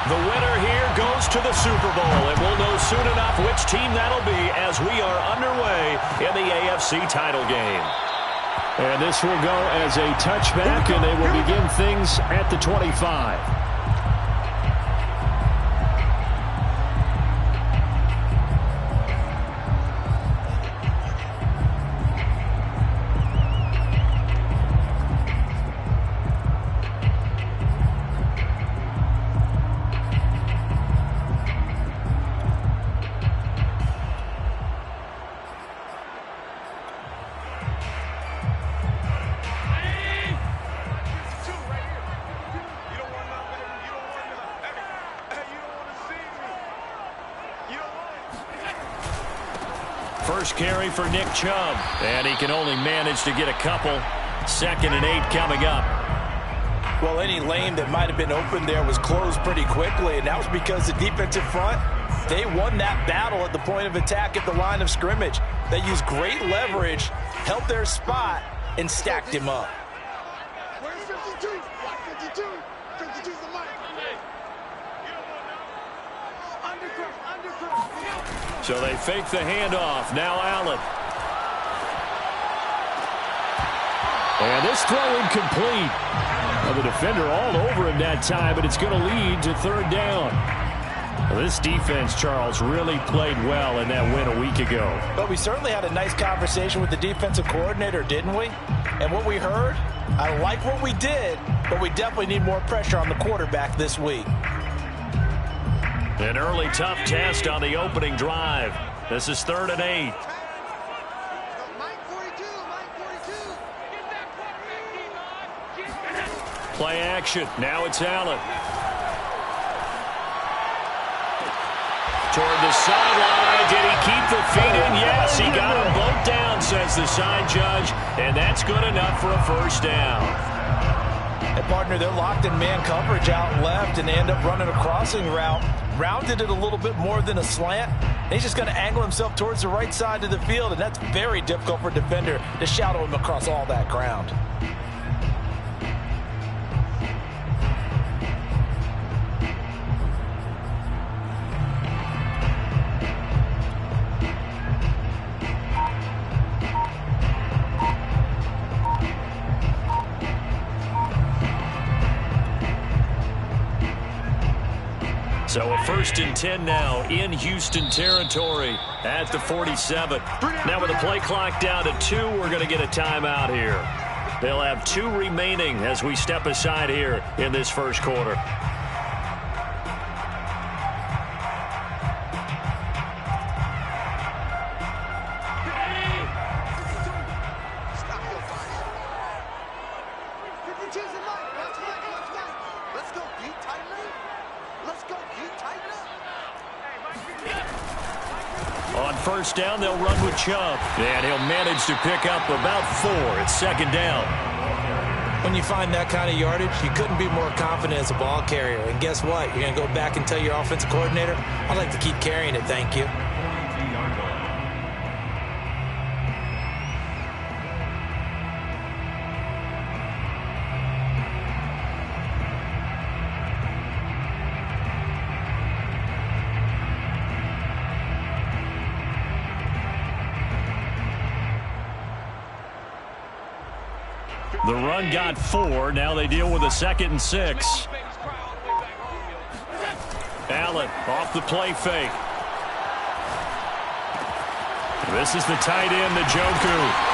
The winner here goes to the Super Bowl, and we'll know soon enough which team that'll be as we are underway in the AFC title game. And this will go as a touchback, and they will begin things at the 25. First carry for Nick Chubb, and he can only manage to get a couple. 2nd and 8 coming up. Well, any lane that might have been open there was closed pretty quickly, and that was because the defensive front, they won that battle at the point of attack at the line of scrimmage. They used great leverage, held their spot, and stacked him up. Where's 52? 52? 52's the mic. So they fake the handoff. Now Allen. And this throw incomplete. Well, the defender all over him that time, but it's going to lead to 3rd down. Well, this defense, Charles, really played well in that win a week ago. But we certainly had a nice conversation with the defensive coordinator, didn't we? And what we heard, I like what we did, but we definitely need more pressure on the quarterback this week. An early tough test on the opening drive. This is 3rd and 8. Play action. Now it's Allen. Toward the sideline. Did he keep the feet in? Yes, he got them both down, says the side judge. And that's good enough for a 1st down. And partner, they're locked in man coverage out left, and they end up running a crossing route. Rounded it a little bit more than a slant. He's just going to angle himself towards the right side of the field, and that's very difficult for a defender to shadow him across all that ground. So a 1st and 10 now in Houston territory at the 47. Now with the play clock down to 2, we're going to get a timeout here. They'll have 2 remaining as we step aside here in this 1st quarter. On 1st down, they'll run with Chubb. And he'll manage to pick up about 4. It's 2nd down. When you find that kind of yardage, you couldn't be more confident as a ball carrier. And guess what? You're going to go back and tell your offensive coordinator, I'd like to keep carrying it, thank you. The run got 4. Now they deal with a 2nd and 6. Allen off the play fake. This is the tight end, Njoku.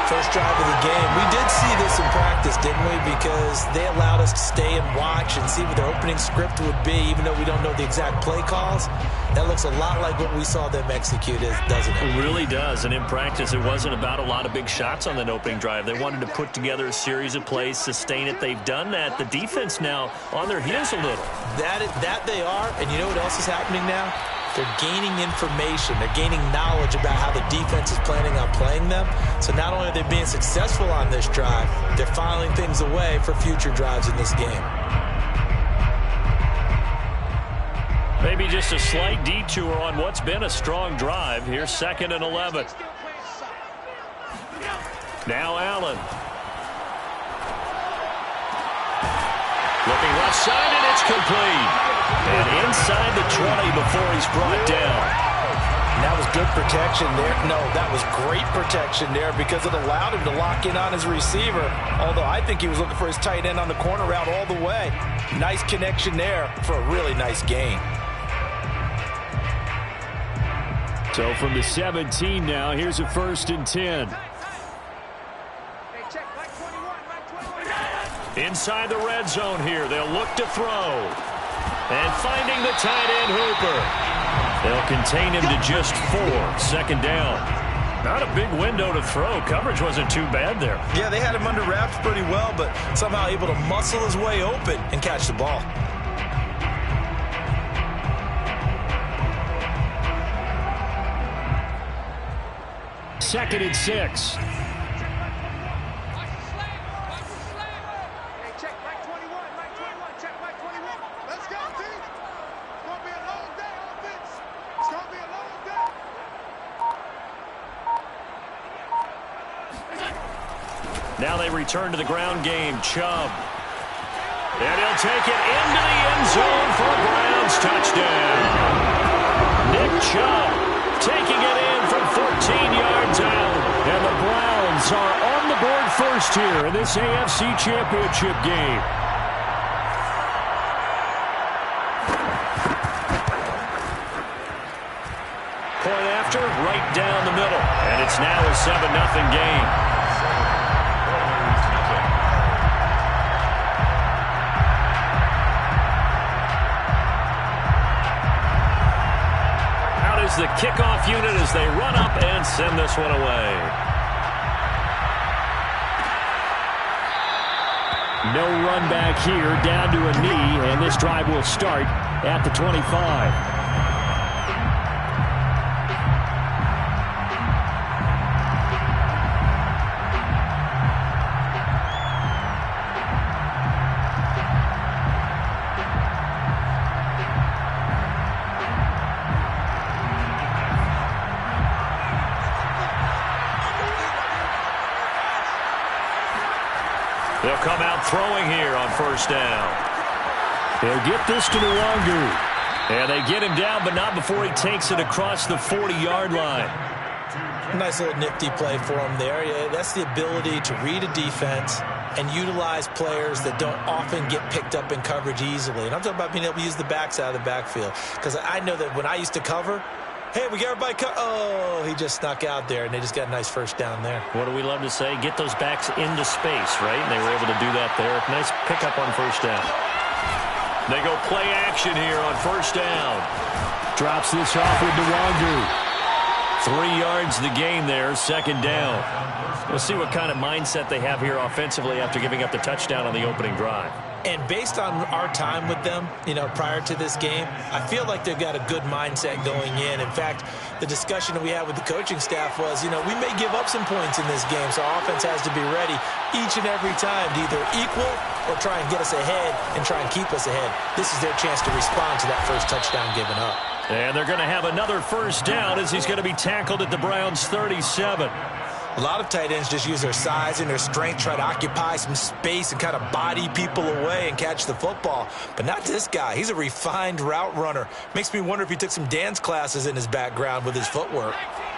First drive of the game. We did see this in practice, didn't we? Because they allowed us to stay and watch and see what their opening script would be, even though we don't know the exact play calls. That looks a lot like what we saw them execute, doesn't it? It really does. And in practice, it wasn't about a lot of big shots on that opening drive. They wanted to put together a series of plays, sustain it. They've done that. The defense now on their heels a little. That they are. And you know what else is happening now? They're gaining information. They're gaining knowledge about how the defense is planning on playing them. So not only are they being successful on this drive, they're filing things away for future drives in this game. Maybe just a slight detour on what's been a strong drive. Here's 2nd and 11. Now Allen. Looking left outside, and it's complete. And inside the 20 before he's brought down. That was good protection there. No, that was great protection there because it allowed him to lock in on his receiver. Although I think he was looking for his tight end on the corner route all the way. Nice connection there for a really nice gain. So from the 17 now, here's a 1st and 10. Inside the red zone here, they'll look to throw. And finding the tight end Hooper. They'll contain him to just 4. 2nd down. Not a big window to throw. Coverage wasn't too bad there. Yeah, they had him under wraps pretty well, but somehow able to muscle his way open and catch the ball. Second and 6. Now they return to the ground game. Chubb. And he'll take it into the end zone for a Browns touchdown. Nick Chubb taking it in from 14 yards out. And the Browns are on the board first here in this AFC Championship game. Point after, right down the middle. And it's now a 7-0 game. The kickoff unit as they run up and send this one away. No run back here, down to a knee, and this drive will start at the 25. They'll come out throwing here on 1st down. They'll get this to Nwangu. And they get him down, but not before he takes it across the 40-yard line. Nice little nifty play for him there. Yeah, that's the ability to read a defense and utilize players that don't often get picked up in coverage easily. And I'm talking about being able to use the backs out of the backfield. Because I know that when I used to cover, hey, we got everybody oh, he just snuck out there, and they just got a nice 1st down there. What do we love to say? Get those backs into space, right? And they were able to do that there. Nice pickup on 1st down. They go play action here on 1st down. Drops this off with Nwangu. 3 yards the gain there, 2nd down. We'll see what kind of mindset they have here offensively after giving up the touchdown on the opening drive. And based on our time with them, prior to this game, I feel like they've got a good mindset going in. In fact, the discussion that we had with the coaching staff was, we may give up some points in this game, so our offense has to be ready each and every time to either equal or try and get us ahead and try and keep us ahead. This is their chance to respond to that first touchdown given up. And they're going to have another 1st down as he's going to be tackled at the Browns' 37. A lot of tight ends just use their size and their strength, try to occupy some space and kind of body people away and catch the football. But not this guy. He's a refined route runner. Makes me wonder if he took some dance classes in his background with his footwork.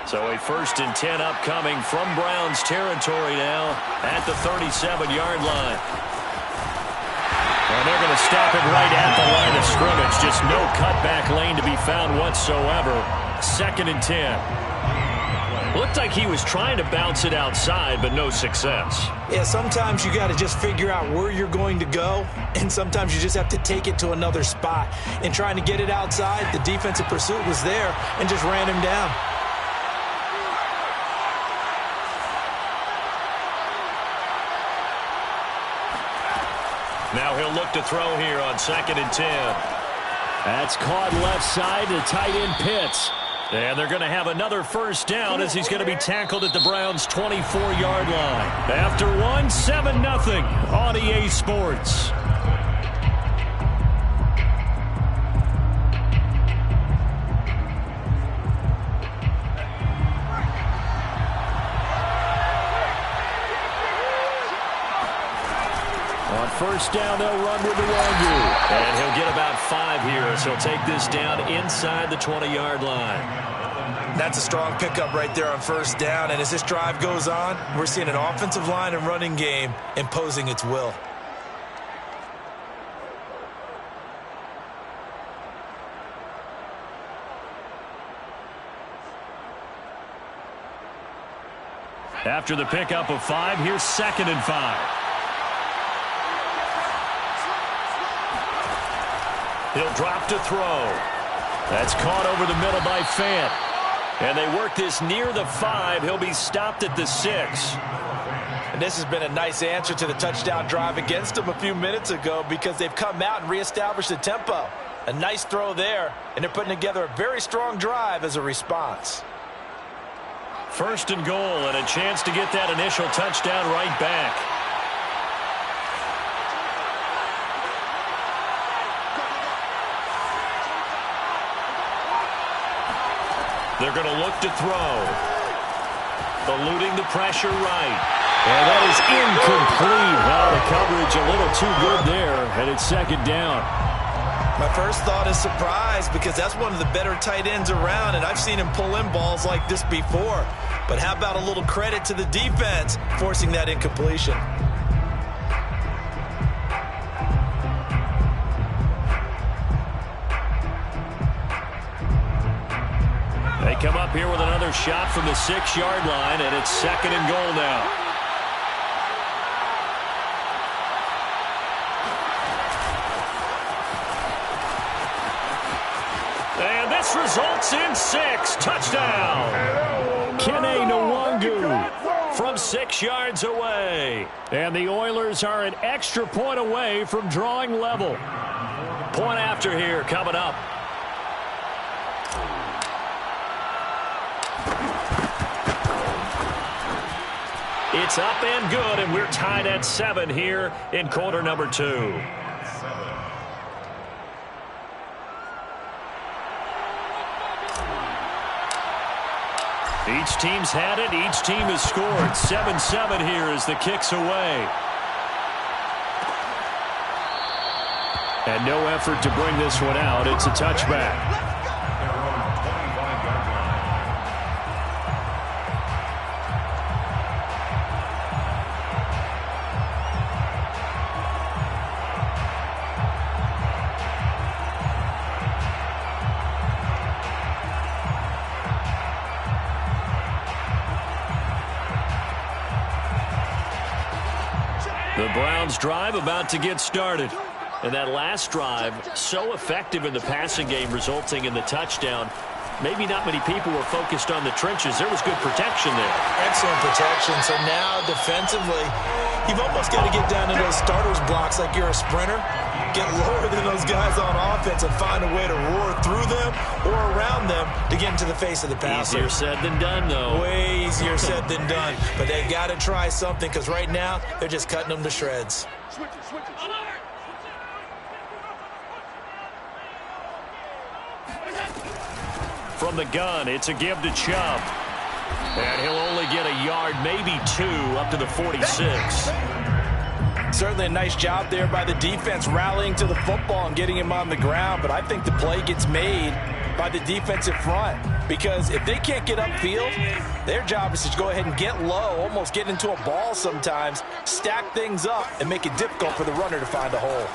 So a 1st and 10 upcoming from Browns territory now at the 37-yard line. And they're going to stop it right at the line of scrimmage. Just no cutback lane to be found whatsoever. 2nd and 10. Looked like he was trying to bounce it outside, but no success. Yeah, sometimes you got to just figure out where you're going to go, and sometimes you just have to take it to another spot. And trying to get it outside, the defensive pursuit was there and just ran him down. Now he'll look to throw here on 2nd and 10. That's caught left side to tight end Pitts. And they're going to have another 1st down as he's going to be tackled at the Browns' 24-yard line. After 7-0 on EA Sports. On first down, they'll run with the Wangu. And he'll get about 5 here as he'll take this down inside the 20-yard line. That's a strong pickup right there on first down. And as this drive goes on, we're seeing an offensive line and running game imposing its will. After the pickup of 5, here's 2nd and 5. He'll drop to throw. That's caught over the middle by Fant. And they work this near the 5. He'll be stopped at the 6. And this has been a nice answer to the touchdown drive against them a few minutes ago because they've come out and reestablished the tempo. A nice throw there, and they're putting together a very strong drive as a response. 1st and goal, and a chance to get that initial touchdown right back. They're going to look to throw. Eluding the pressure right. And that is incomplete. Well, the coverage a little too good there, and it's 2nd down. My first thought is surprise because that's one of the better tight ends around, and I've seen him pull in balls like this before. But how about a little credit to the defense forcing that incompletion? They come up here with another shot from the 6-yard line, and it's 2nd and goal now. And this results in 6. Touchdown. Kene Nwangu from 6 yards away. And the Oilers are an extra point away from drawing level. Point after here coming up. It's up and good, and we're tied at 7 here in quarter number 2. Each team's had it. Each team has scored. 7-7 here as the kick's away. And no effort to bring this one out. It's a touchback. The Browns drive about to get started. And that last drive, so effective in the passing game, resulting in the touchdown. Maybe not many people were focused on the trenches. There was good protection there. Excellent protection. So now defensively, you've almost got to get down to those starters blocks like you're a sprinter. Get lower than those guys on offense and find a way to roar through them or around them to get into the face of the passer. Easier said than done, though. Way easier said than done. But they got to try something because right now they're just cutting them to shreds. From the gun, it's a give to Chubb. And he'll only get a yard, maybe 2, up to the 46. Certainly a nice job there by the defense rallying to the football and getting him on the ground. But I think the play gets made by the defensive front. Because if they can't get upfield, their job is to go ahead and get low, almost get into a ball sometimes, stack things up, and make it difficult for the runner to find a hole.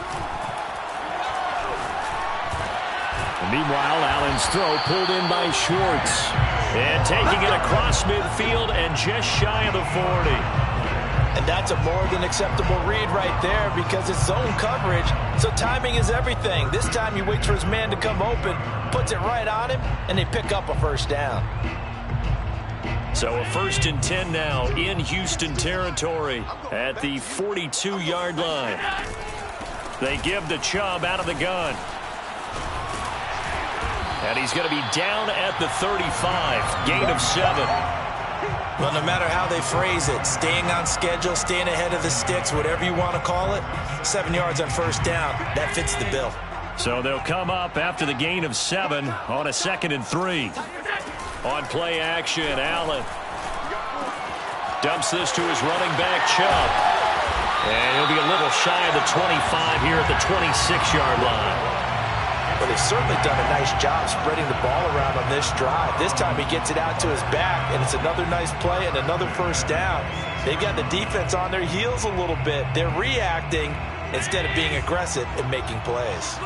Meanwhile, Allen's throw pulled in by Schwartz. And taking it across midfield and just shy of the 40. And that's a more than acceptable read right there because it's zone coverage, so timing is everything. This time he waits for his man to come open, puts it right on him, and they pick up a first down. So a 1st and 10 now in Houston territory at the 42-yard line. They give to Chubb out of the gun. And he's going to be down at the 35, gain of 7. Well, no matter how they phrase it, staying on schedule, staying ahead of the sticks, whatever you want to call it, 7 yards on first down, that fits the bill. So they'll come up after the gain of 7 on a 2nd and 3. On play action, Allen dumps this to his running back, Chubb. And he'll be a little shy of the 25 here at the 26-yard line. Well, they've certainly done a nice job spreading the ball around on this drive. This time he gets it out to his back, and it's another nice play and another first down. They've got the defense on their heels a little bit. They're reacting instead of being aggressive and making plays.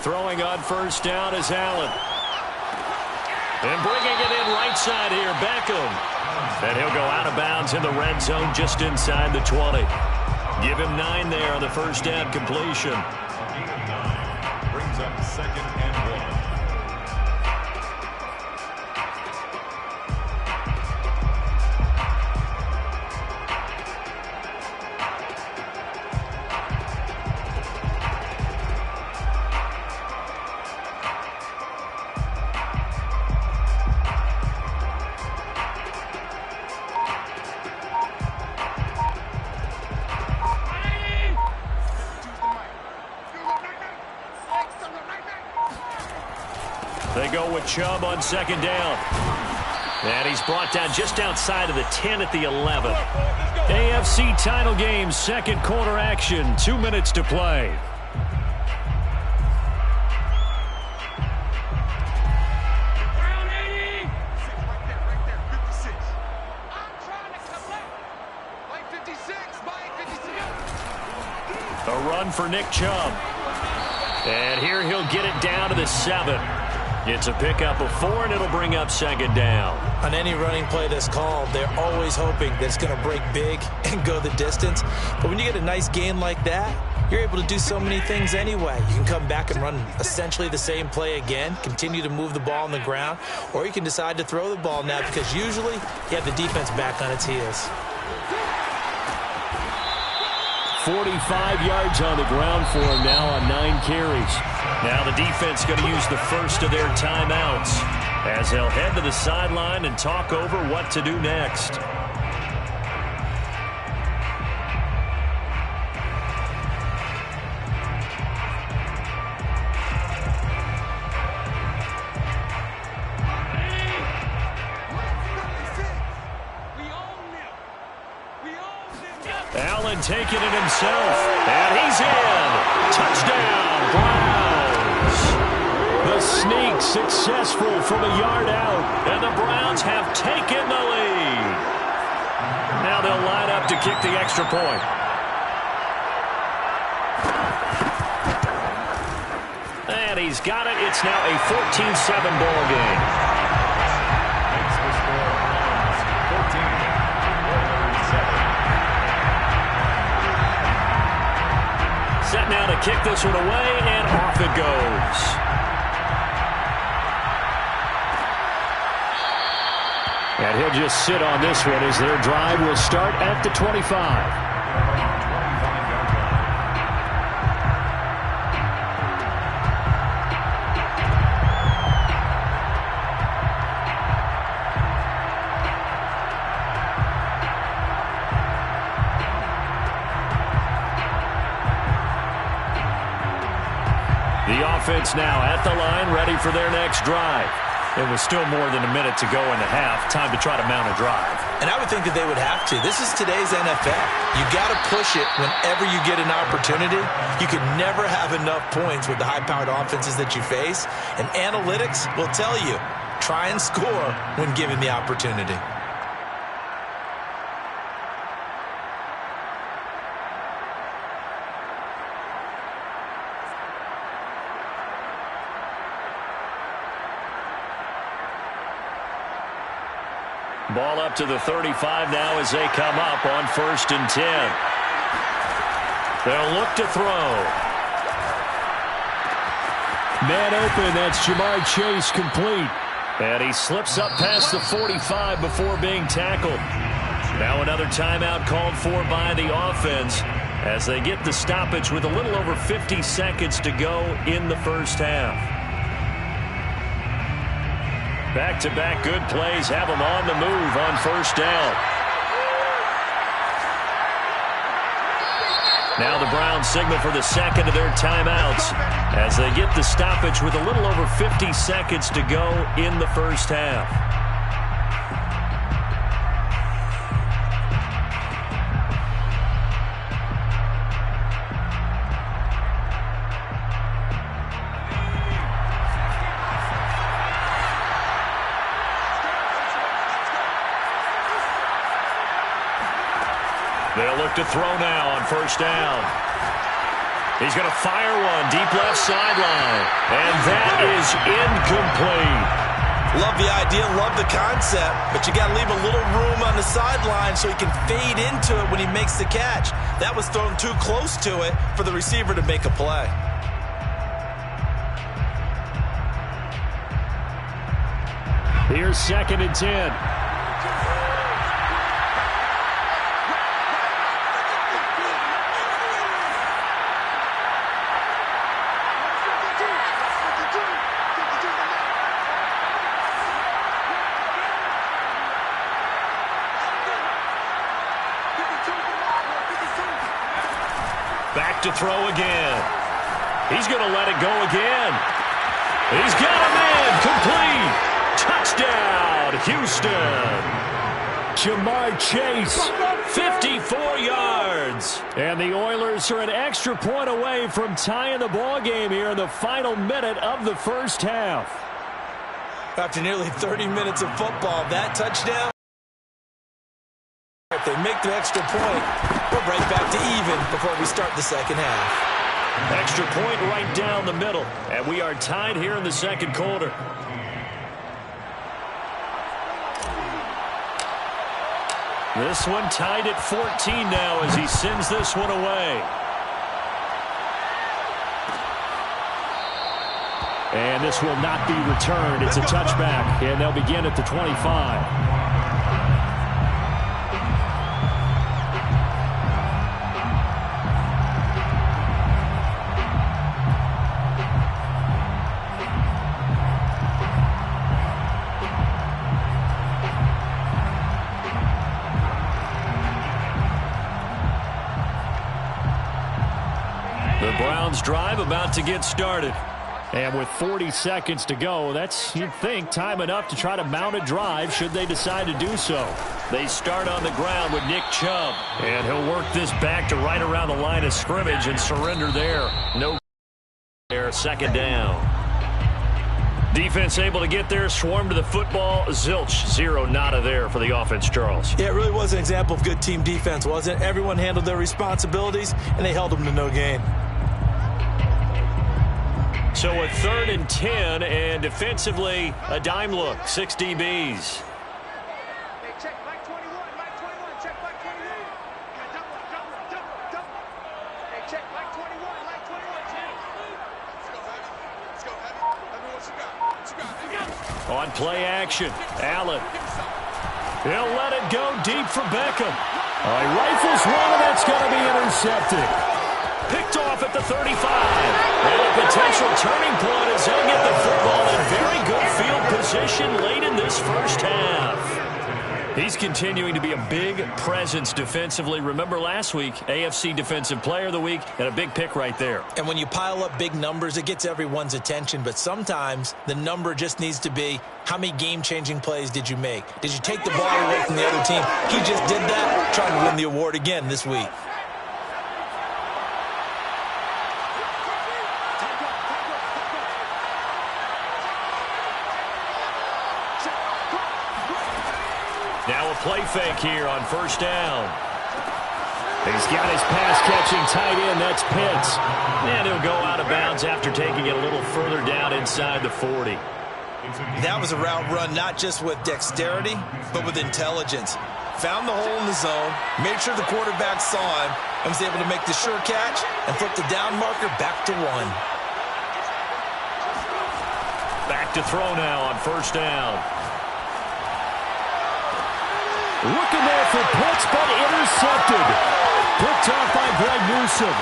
Throwing on first down is Allen. And bringing it in right side here, Beckham. And he'll go out of bounds in the red zone just inside the 20. Give him 9 there on the first down completion. Brings up 2nd and 1. They go with Chubb on 2nd down. And he's brought down just outside of the 10 at the 11. AFC title game, second quarter action. 2 minutes to play. A run for Nick Chubb. And here he'll get it down to the 7. It's a pickup of 4, and it'll bring up 2nd down. On any running play that's called, they're always hoping that it's going to break big and go the distance. But when you get a nice gain like that, you're able to do so many things anyway. You can come back and run essentially the same play again, continue to move the ball on the ground, or you can decide to throw the ball now because usually you have the defense back on its heels. 45 yards on the ground for him now on 9 carries. Now the defense going to use the first of their timeouts as they'll head to the sideline and talk over what to do next. Allen taking it himself, and he's in. Touchdown, Browns. The sneak successful from a yard out, and the Browns have taken the lead. Now they'll line up to kick the extra point. And he's got it. It's now a 14-7 ball game. Set now to kick this one away, and off it goes. And he'll just sit on this one as their drive will start at the 25. The offense now at the line, ready for their next drive. It was still more than a minute to go in the half. Time to try to mount a drive. And I would think that they would have to. This is today's NFL. You got to push it whenever you get an opportunity. You can never have enough points with the high-powered offenses that you face. And analytics will tell you, try and score when given the opportunity. Ball up to the 35 now as they come up on 1st and 10. They'll look to throw. Man open, that's Jamar Chase complete. And he slips up past the 45 before being tackled. Now another timeout called for by the offense as they get the stoppage with a little over 50 seconds to go in the first half. Back-to-back good plays have them on the move on 1st down. Now the Browns signal for the second of their timeouts as they get the stoppage with a little over 50 seconds to go in the first half. They'll look to throw now on first down. He's going to fire one deep left sideline. And that is incomplete. Love the idea, love the concept, but you got to leave a little room on the sideline so he can fade into it when he makes the catch. That was thrown too close to it for the receiver to make a play. Here's 2nd and 10. Back to throw again. He's going to let it go again. He's got a man. Complete. Touchdown, Houston. Jamar Chase, 54 yards. And the Oilers are an extra point away from tying the ball game here in the final minute of the first half. After nearly 30 minutes of football, that touchdown, if they make the extra point, we're right back to even before we start the second half. Extra point right down the middle. And we are tied here in the second quarter. This one tied at 14 now as he sends this one away. And this will not be returned. It's a touchback, and they'll begin at the 25. The Browns drive about to get started. And with 40 seconds to go, that's, you'd think, time enough to try to mount a drive should they decide to do so. They start on the ground with Nick Chubb. And he'll work this back to right around the line of scrimmage and surrender there. No there, second down. Defense able to get there, swarm to the football. Zilch, zero nada there for the offense, Charles. Yeah, it really was an example of good team defense, wasn't it? Everyone handled their responsibilities, and they held them to no gain. So a 3rd and 10, and defensively, a dime look, 6 DBs. Hey, check Mike 21, check Mike 21. Yeah, double. Hey, check Mike 21, check. Let's go, Heavy. What you got? On play action, Allen. He'll let it go deep for Beckham. He rifles one, and that's going to be intercepted. Picked off at the 35. And a potential turning point as he'll get the football in very good field position late in this first half. He's continuing to be a big presence defensively. Remember last week, AFC Defensive Player of the Week, and a big pick right there. And when you pile up big numbers, it gets everyone's attention. But sometimes the number just needs to be, how many game-changing plays did you make? Did you take the ball away from the other team? He just did that, trying to win the award again this week. Now a play fake here on first down. He's got his pass-catching tight end. That's Pitts. And he'll go out of bounds after taking it a little further down inside the 40. That was a route run not just with dexterity, but with intelligence. Found the hole in the zone, made sure the quarterback saw him, and was able to make the sure catch and flip the down marker back to 1. Back to throw now on first down. Looking there for Pitts, but intercepted. Picked off by Greg Newsome.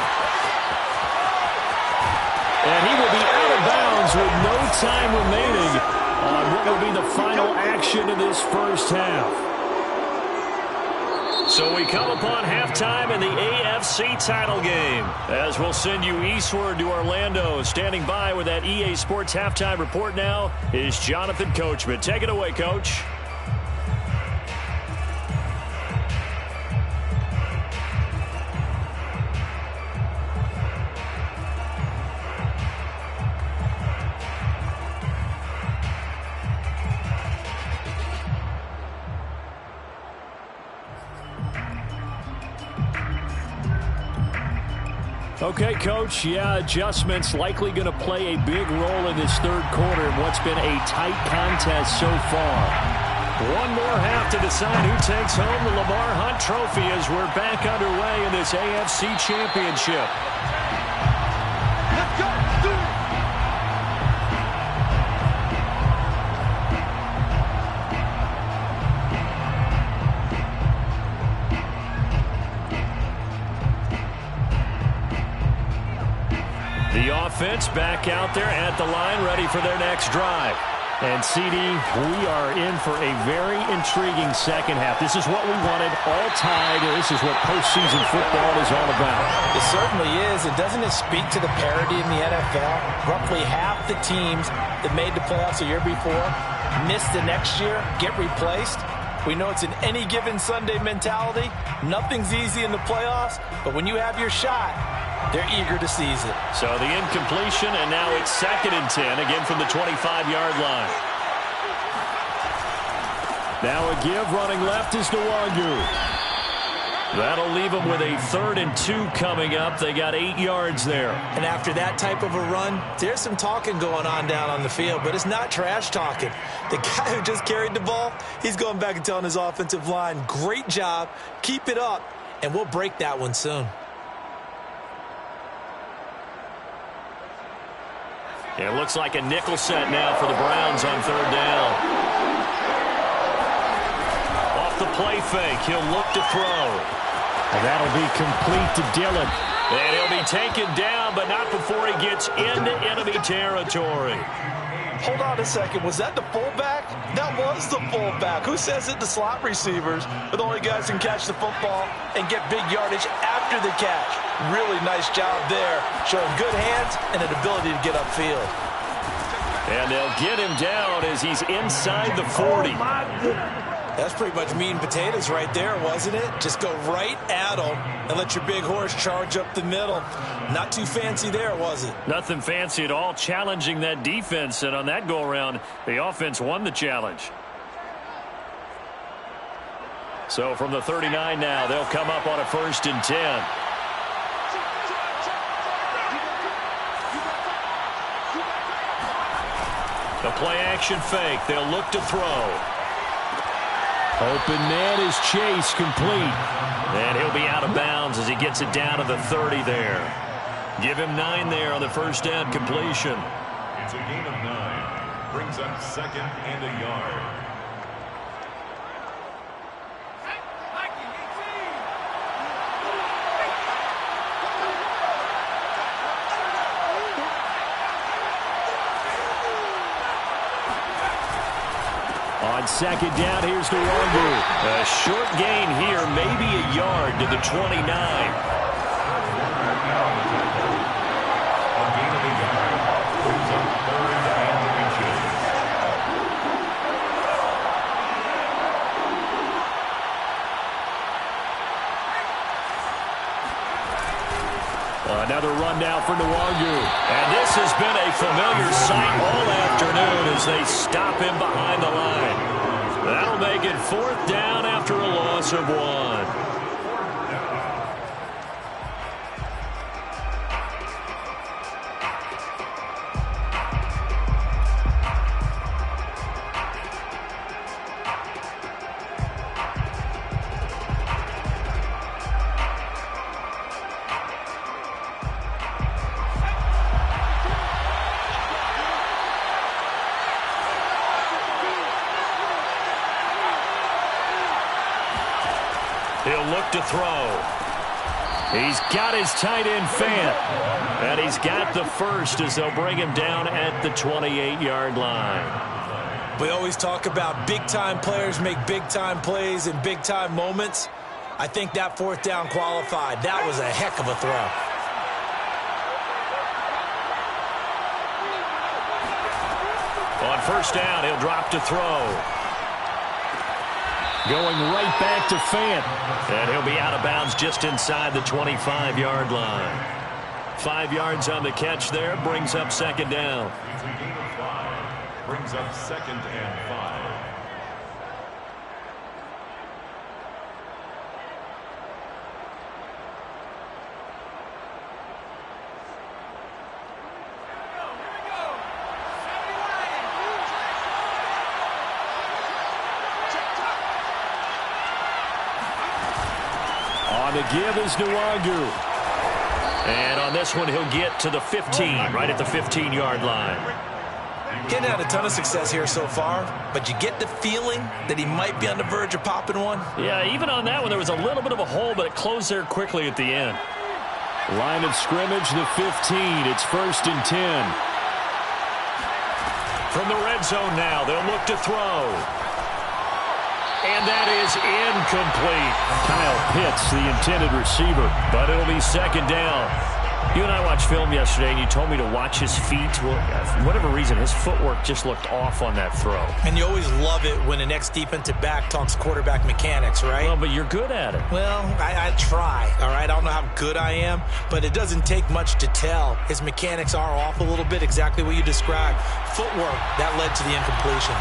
And he will be out of bounds with no time remaining on what will be the final action of this first half. So we come upon halftime in the AFC title game, as we'll send you eastward to Orlando. Standing by with that EA Sports halftime report now is Jonathan Coachman. Take it away, Coach. Okay, Coach, adjustments likely going to play a big role in this third quarter in what's been a tight contest so far. One more half to decide who takes home the Lamar Hunt Trophy as we're back underway in this AFC Championship. Let's go. The offense back out there at the line, ready for their next drive. And, CD, we are in for a very intriguing second half. This is what we wanted, all tied. This is what postseason football is all about. It certainly is. And doesn't it speak to the parity in the NFL? Roughly half the teams that made the playoffs a year before miss the next year, get replaced. We know it's an any given Sunday mentality. Nothing's easy in the playoffs, but when you have your shot, they're eager to seize it. So the incompletion, and now it's 2nd and 10, again from the 25-yard line. Now a give, running left is Nwangu. That'll leave them with a 3rd and 2 coming up. They got 8 yards there. And after that type of a run, there's some talking going on down on the field, but it's not trash talking. The guy who just carried the ball, he's going back and telling his offensive line, great job, keep it up, and we'll break that one soon. It looks like a nickel set now for the Browns on 3rd down. Off the play fake, he'll look to throw. And that'll be complete to Dillon. And he'll be taken down, but not before he gets into enemy territory. Hold on a second. Was that the fullback? That was the fullback. Who says it? The slot receivers are the only guys who can catch the football and get big yardage after the catch. Really nice job there, showing good hands and an ability to get upfield. And they'll get him down as he's inside the 40. That's pretty much meat and potatoes right there, wasn't it? Just go right at him and let your big horse charge up the middle. Not too fancy there, was it? Nothing fancy at all, challenging that defense. And on that go-around, the offense won the challenge. So from the 39 now, they'll come up on a 1st and 10. The play-action fake. They'll look to throw. Open man is Chase, complete. And he'll be out of bounds as he gets it down to the 30 there. Give him 9 there on the 1st down completion. It's a gain of 9. Brings up 2nd and a yard. On 2nd down, here's Nwangu. A short gain here, maybe a yard to the 29. Another run now for Nwangu. And this has been a familiar sight all afternoon as they stop him behind the line. That'll make it 4th down after a loss of 1. He'll look to throw. He's got his tight end Fant. And he's got the 1st as they'll bring him down at the 28-yard line. We always talk about big-time players make big-time plays in big-time moments. I think that fourth down qualified. That was a heck of a throw. On first down, he'll drop to throw. Going right back to Fant. And he'll be out of bounds just inside the 25-yard line. 5 yards on the catch there, brings up second down. It's a gain of 5. Brings up 2nd and 5. On the give is Nwangu. And on this one, he'll get to the 15, right at the 15-yard line. Getting had a ton of success here so far, but you get the feeling that he might be on the verge of popping one. Yeah, even on that one, there was a little bit of a hole, but it closed there quickly at the end. Line of scrimmage, the 15. It's 1st and 10. From the red zone now, they'll look to throw. And that is incomplete. Kyle Pitts, the intended receiver. But it'll be second down. You and I watched film yesterday, and you told me to watch his feet. Well, for whatever reason, his footwork just looked off on that throw. And you always love it when an ex-defensive back talks quarterback mechanics, right? Well, but you're good at it. Well, I try, all right? I don't know how good I am, but it doesn't take much to tell. His mechanics are off a little bit, exactly what you described. Footwork, that led to the incompletion.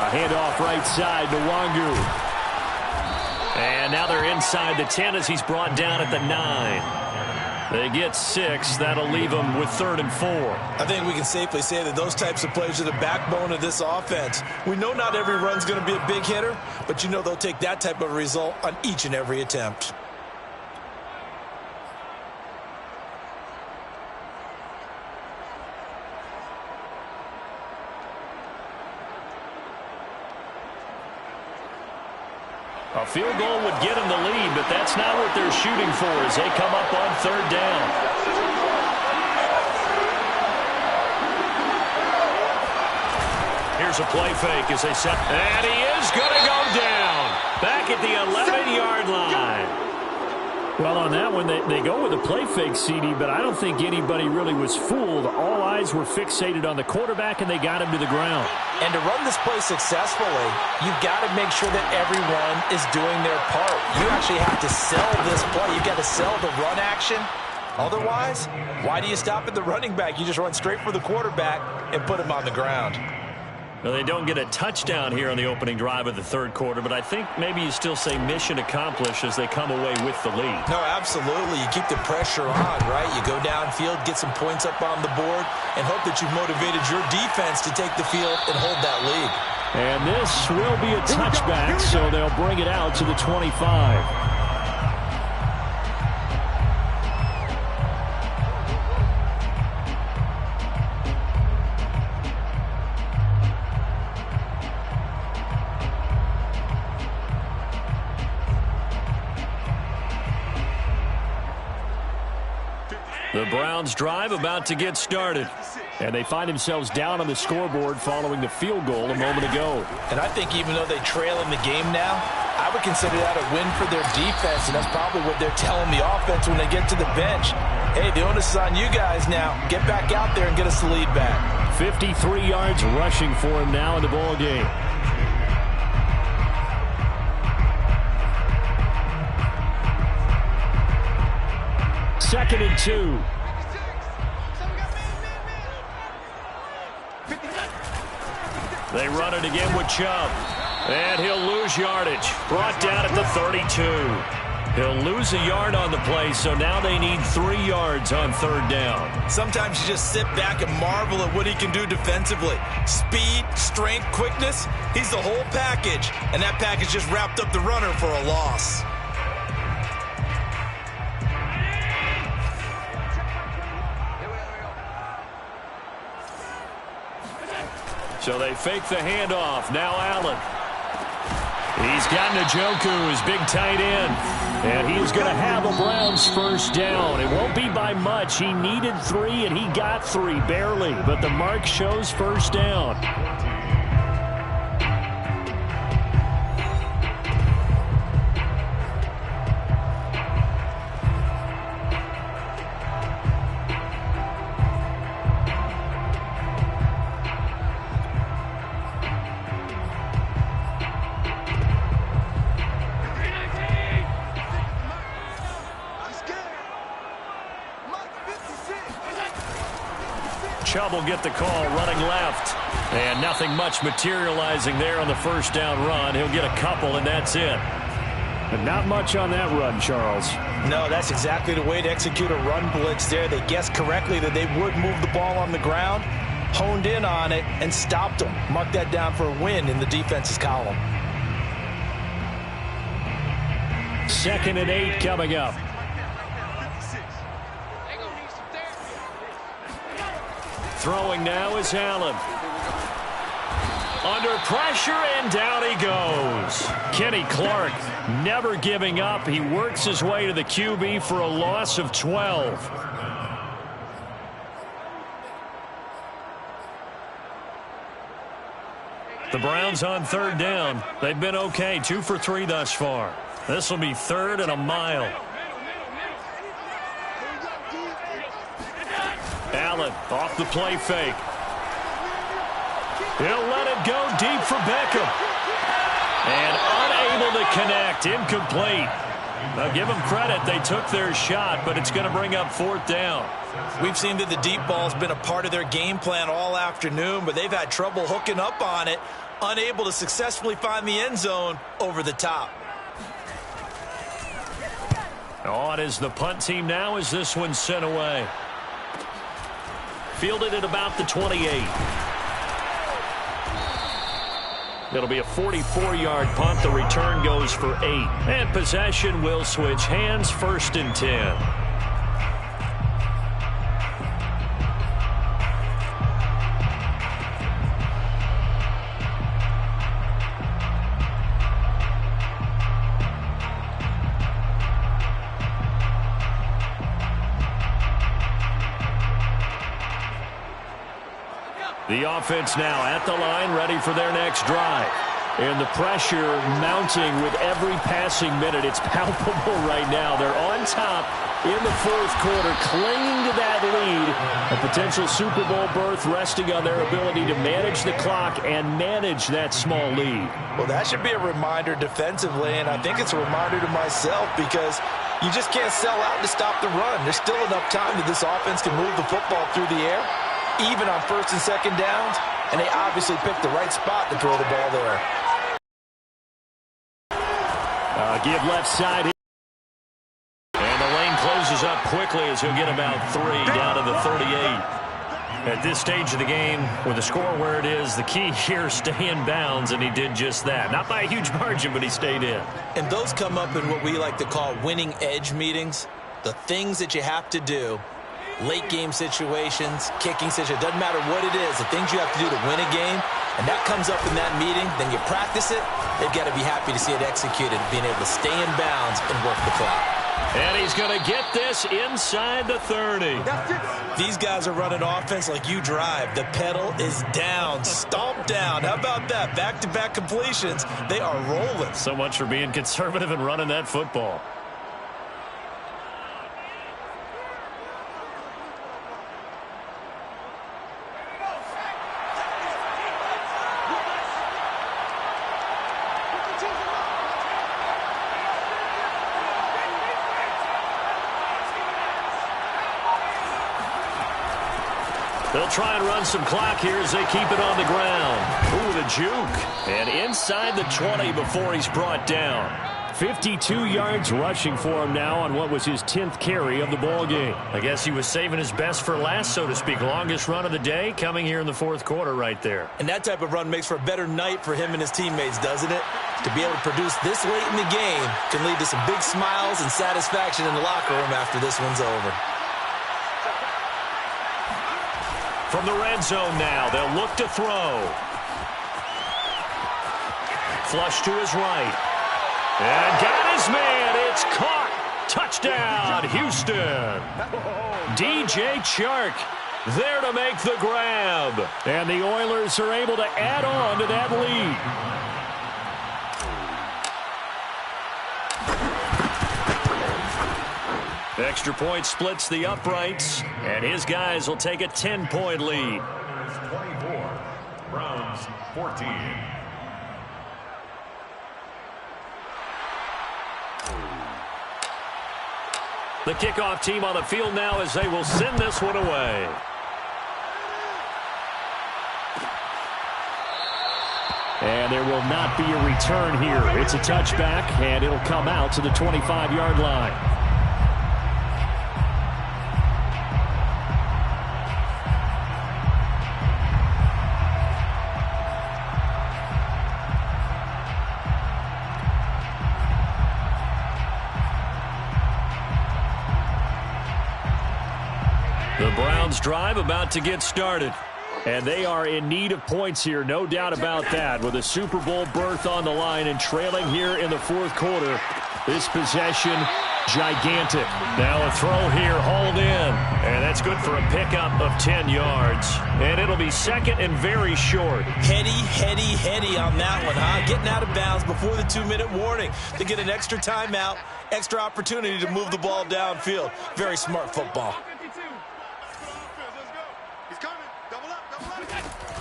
Handoff right side to Nwangu. And now they're inside the 10 as he's brought down at the 9. They get 6. That'll leave them with 3rd and 4. I think we can safely say that those types of plays are the backbone of this offense. We know not every run's going to be a big hitter, but you know they'll take that type of result on each and every attempt. A field goal would get them the lead, but that's not what they're shooting for as they come up on 3rd down. Here's a play fake as they set. And he is going to go down. Back at the 11-yard line. Well, on that one, they go with a play fake, CD, but I don't think anybody really was fooled. All eyes were fixated on the quarterback, and they got him to the ground. And to run this play successfully, you've got to make sure that everyone is doing their part. You actually have to sell this play. You've got to sell the run action. Otherwise, why do you stop at the running back? You just run straight for the quarterback and put him on the ground. Well, they don't get a touchdown here on the opening drive of the 3rd quarter, but I think maybe you still say mission accomplished as they come away with the lead. No, absolutely. You keep the pressure on, right? You go downfield, get some points up on the board, and hope that you've motivated your defense to take the field and hold that lead. And this will be a touchback, so they'll bring it out to the 25. The Browns drive about to get started. And they find themselves down on the scoreboard following the field goal a moment ago. And I think even though they trail in the game now, I would consider that a win for their defense, and that's probably what they're telling the offense when they get to the bench. Hey, the onus is on you guys now. Get back out there and get us the lead back. 53 yards rushing for him now in the ball game. Second and 2. They run it again with Chubb. And he'll lose yardage. Brought down at the 32. He'll lose a yard on the play, so now they need 3 yards on 3rd down. Sometimes you just sit back and marvel at what he can do defensively. Speed, strength, quickness, he's the whole package. And that package just wrapped up the runner for a loss. So they fake the handoff. Now Allen. He's got Njoku, his big tight end. And he is going to have a Browns first down. It won't be by much. He needed 3, and he got 3, barely. But the mark shows first down. Chubb will get the call running left. And nothing much materializing there on the first down run. He'll get a couple, and that's it. But not much on that run, Charles. No, that's exactly the way to execute a run blitz there. They guessed correctly that they would move the ball on the ground, honed in on it, and stopped them. Mark that down for a win in the defense's column. 2nd and 8 coming up. Throwing now is Allen. Under pressure, and down he goes. Kenny Clark never giving up. He works his way to the QB for a loss of 12. The Browns on 3rd down. They've been okay, 2 for 3 thus far. This will be 3rd and a mile. Allen off the play fake. He'll let it go deep for Beckham. And unable to connect. Incomplete. Now give them credit. They took their shot, but it's going to bring up 4th down. We've seen that the deep ball's been a part of their game plan all afternoon, but they've had trouble hooking up on it, unable to successfully find the end zone over the top. On is the punt team now as this one's sent away. Fielded at about the 28. It'll be a 44-yard punt. The return goes for 8. And possession will switch hands, 1st and 10. The offense now at the line, ready for their next drive. And the pressure mounting with every passing minute. It's palpable right now. They're on top in the 4th quarter, clinging to that lead. A potential Super Bowl berth resting on their ability to manage the clock and manage that small lead. Well, that should be a reminder defensively, and I think it's a reminder to myself because you just can't sell out to stop the run. There's still enough time that this offense can move the football through the air, even on 1st and 2nd downs, and they obviously picked the right spot to throw the ball there. Give left side. And the lane closes up quickly as he'll get about 3 down to the 38. At this stage of the game, with the score where it is, the key here, stay in bounds, and he did just that. Not by a huge margin, but he stayed in. And those come up in what we like to call winning edge meetings. The things that you have to do. Late game situations, kicking situations, doesn't matter what it is, the things you have to do to win a game, and that comes up in that meeting, then you practice it, they've got to be happy to see it executed, being able to stay in bounds and work the clock. And he's going to get this inside the 30. These guys are running offense like you drive. The pedal is down, stomp down. How about that? Back-to-back completions. They are rolling. So much for being conservative and running that football. They'll try and run some clock here as they keep it on the ground. Ooh, the juke. And inside the 20 before he's brought down. 52 yards rushing for him now on what was his 10th carry of the ball game. I guess he was saving his best for last, so to speak. Longest run of the day coming here in the 4th quarter right there. And that type of run makes for a better night for him and his teammates, doesn't it? To be able to produce this late in the game can lead to some big smiles and satisfaction in the locker room after this one's over. From the red zone now, they'll look to throw. Flush to his right. And got his man. It's It's caught. Touchdown, Houston. DJ Chark there to make the grab. And the Oilers are able to add on to that lead. Extra point splits the uprights, and his guys will take a 10-point lead. 24, Browns 14. The kickoff team on the field now as they will send this one away. And there will not be a return here. It's a touchback, and it'll come out to the 25-yard line. The Browns drive about to get started. And they are in need of points here, no doubt about that. With a Super Bowl berth on the line and trailing here in the fourth quarter. This possession, gigantic. Now a throw here, hauled in. And that's good for a pickup of 10 yards. And it'll be second and very short. Heady on that one, huh? Getting out of bounds before the 2-minute warning to get an extra timeout, extra opportunity to move the ball downfield. Very smart football.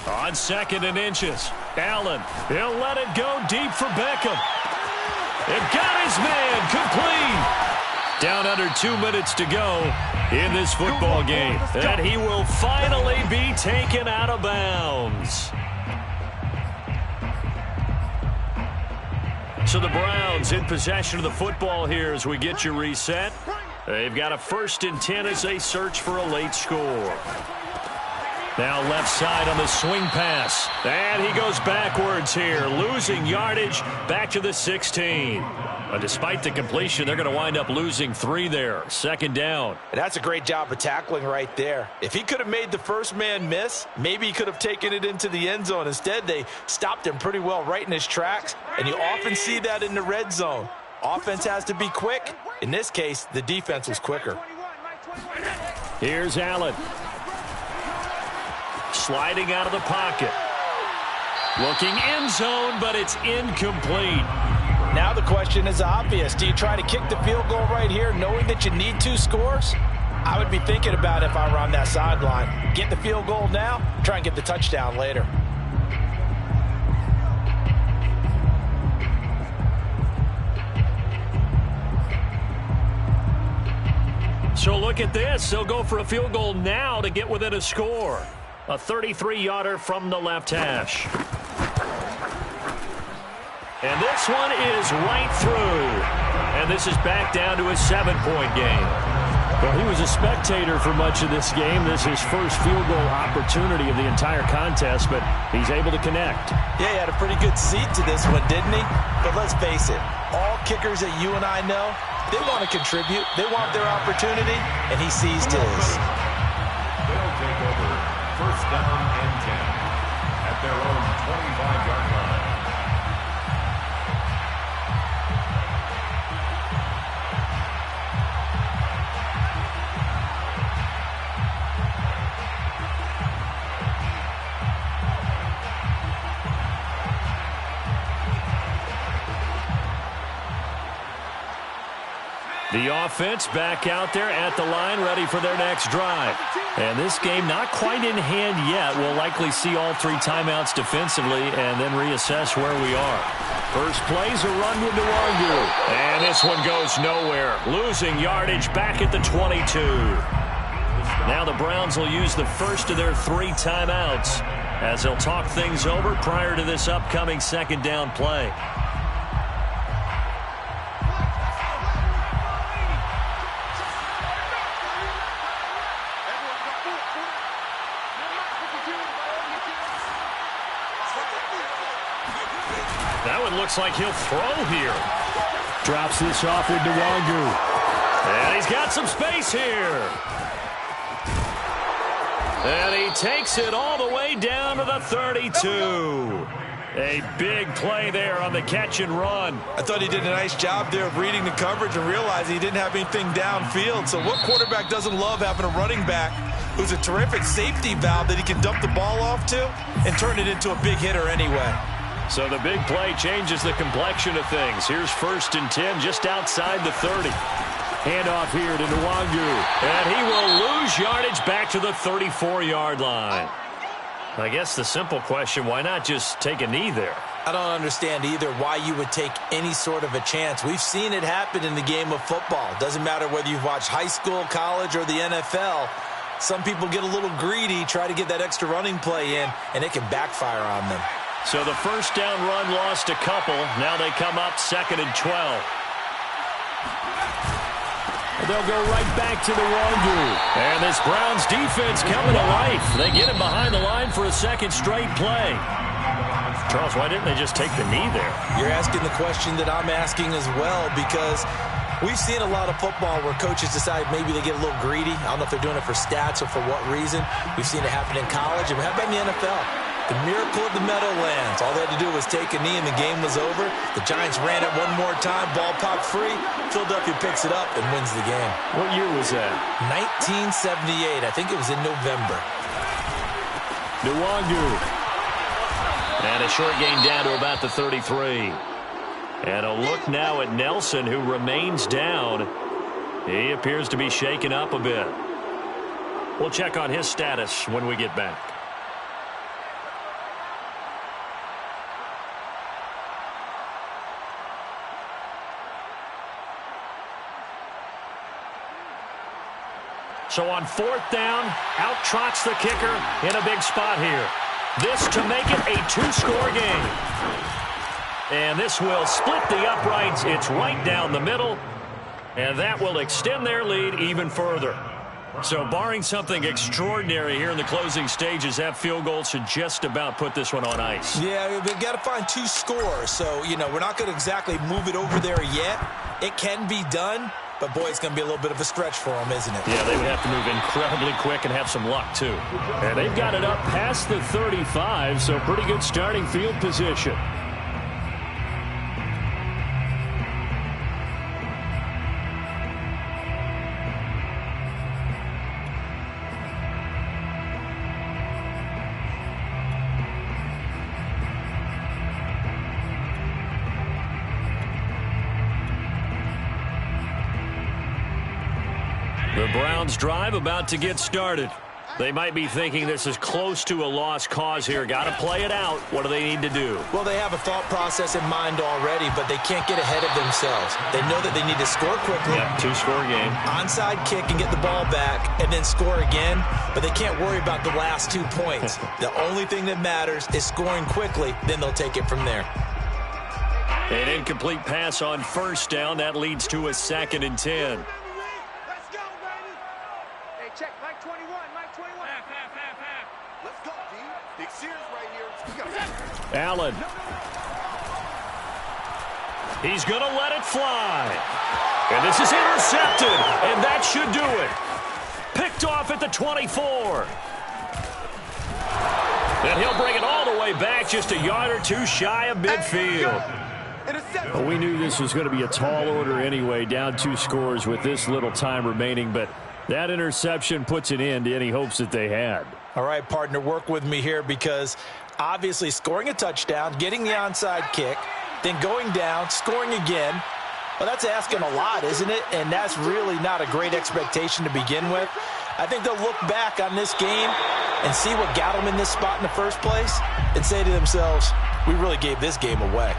On 2nd and inches, Allen, he'll let it go deep for Beckham. It got his man complete. Down under 2 minutes to go in this football game. And he will finally be taken out of bounds. So the Browns in possession of the football here as we get you reset. They've got a 1st and 10 as they search for a late score. Now left side on the swing pass. And he goes backwards here, losing yardage back to the 16. But despite the completion, they're going to wind up losing 3 there. 2nd down. And that's a great job of tackling right there. If he could have made the first man miss, maybe he could have taken it into the end zone. Instead, they stopped him pretty well right in his tracks. And you often see that in the red zone. Offense has to be quick. In this case, the defense was quicker. Here's Allen. Sliding out of the pocket. Looking end zone, but it's incomplete. Now the question is obvious. Do you try to kick the field goal right here knowing that you need 2 scores? I would be thinking about it if I were on that sideline. Get the field goal now, try and get the touchdown later. So look at this. They'll go for a field goal now to get within a score. A 33-yarder from the left hash. And this one is right through. And this is back down to a 7-point game. Well, he was a spectator for much of this game. This is his first field goal opportunity of the entire contest, but he's able to connect. Yeah, he had a pretty good seat to this one, didn't he? But let's face it, all kickers that you and I know, they want to contribute. They want their opportunity, and he seized his. They'll take over 1st down and 10 at their own 25-yard line. The offense back out there at the line, ready for their next drive. And this game not quite in hand yet. We'll likely see all 3 timeouts defensively and then reassess where we are. First play's a run with Nwangu. And this one goes nowhere. Losing yardage back at the 22. Now the Browns will use the first of their 3 timeouts as they'll talk things over prior to this upcoming 2nd down play. That one looks like he'll throw here. Drops this off with Nwangu. And he's got some space here. And he takes it all the way down to the 32. A big play there on the catch and run. I thought he did a nice job there of reading the coverage and realizing he didn't have anything downfield. So what quarterback doesn't love having a running back who's a terrific safety valve that he can dump the ball off to and turn it into a big hitter anyway? So the big play changes the complexion of things. Here's 1st and 10 just outside the 30. Handoff here to Nwangu. And he will lose yardage back to the 34-yard line. I guess the simple question, why not just take a knee there? I don't understand either why you would take any sort of a chance. We've seen it happen in the game of football. Doesn't matter whether you've watched high school, college, or the NFL. Some people get a little greedy, try to get that extra running play in, and it can backfire on them. So the 1st down run lost a couple. Now they come up 2nd and 12. They'll go right back to the Nwangu. And this Browns defense coming to life. They get him behind the line for a 2nd straight play. Charles, why didn't they just take the knee there? You're asking the question that I'm asking as well, because we've seen a lot of football where coaches decide maybe they get a little greedy. I don't know if they're doing it for stats or for what reason. We've seen it happen in college, and how about in the NFL? The miracle of the Meadowlands. All they had to do was take a knee and the game was over. The Giants ran it one more time. Ball popped free. Philadelphia picks it up and wins the game. What year was that? 1978. I think it was in November. Nwangu. And a short gain down to about the 33. And a look now at Nelson, who remains down. He appears to be shaken up a bit. We'll check on his status when we get back. So on 4th down, out trots the kicker in a big spot here. This to make it a 2-score game. And this will split the uprights. It's right down the middle. And that will extend their lead even further. So barring something extraordinary here in the closing stages, that field goal should just about put this one on ice. Yeah, we've got to find 2 scores. So, we're not going to exactly move it over there yet. It can be done. But, boy, it's going to be a little bit of a stretch for them, isn't it? Yeah, they would have to move incredibly quick and have some luck, too. And they've got it up past the 35, so pretty good starting field position. The Browns drive about to get started. They might be thinking this is close to a lost cause here. Got to play it out. What do they need to do? Well, they have a thought process in mind already, but they can't get ahead of themselves. They know that they need to score quickly. Yep, 2-score game. Onside kick and get the ball back and then score again, but they can't worry about the last 2 points. The only thing that matters is scoring quickly, then they'll take it from there. An incomplete pass on 1st down. That leads to a 2nd and 10. Check, Mike 21, Mike 21. Half. Let's go, D. Big Sears right here. Allen. He's going to let it fly. And this is intercepted. And that should do it. Picked off at the 24. And he'll bring it all the way back, just a yard or 2 shy of midfield. Well, we knew this was going to be a tall order anyway, down 2 scores with this little time remaining, but that interception puts an end to any hopes that they had. All right, partner, work with me here, because obviously scoring a touchdown, getting the onside kick, then going down, scoring again, well, that's asking a lot, isn't it? And that's really not a great expectation to begin with. I think they'll look back on this game and see what got them in this spot in the first place and say to themselves, we really gave this game away.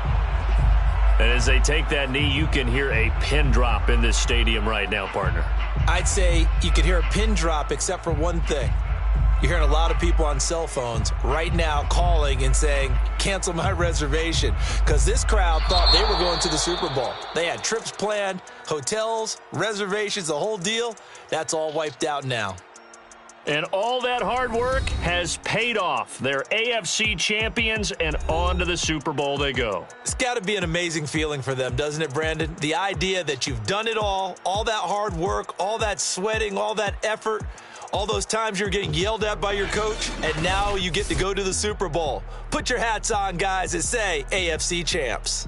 And as they take that knee, you can hear a pin drop in this stadium right now, partner. I'd say you could hear a pin drop except for one thing. You're hearing a lot of people on cell phones right now calling and saying, cancel my reservation, because this crowd thought they were going to the Super Bowl. They had trips planned, hotels, reservations, the whole deal. That's all wiped out now. And all that hard work has paid off. They're AFC champions, and on to the Super Bowl they go. It's got to be an amazing feeling for them, doesn't it, Brandon? The idea that you've done it all that hard work, all that sweating, all that effort, All those times you're getting yelled at by your coach, and now you get to go to the Super Bowl. Put your hats on, guys, and say AFC champs.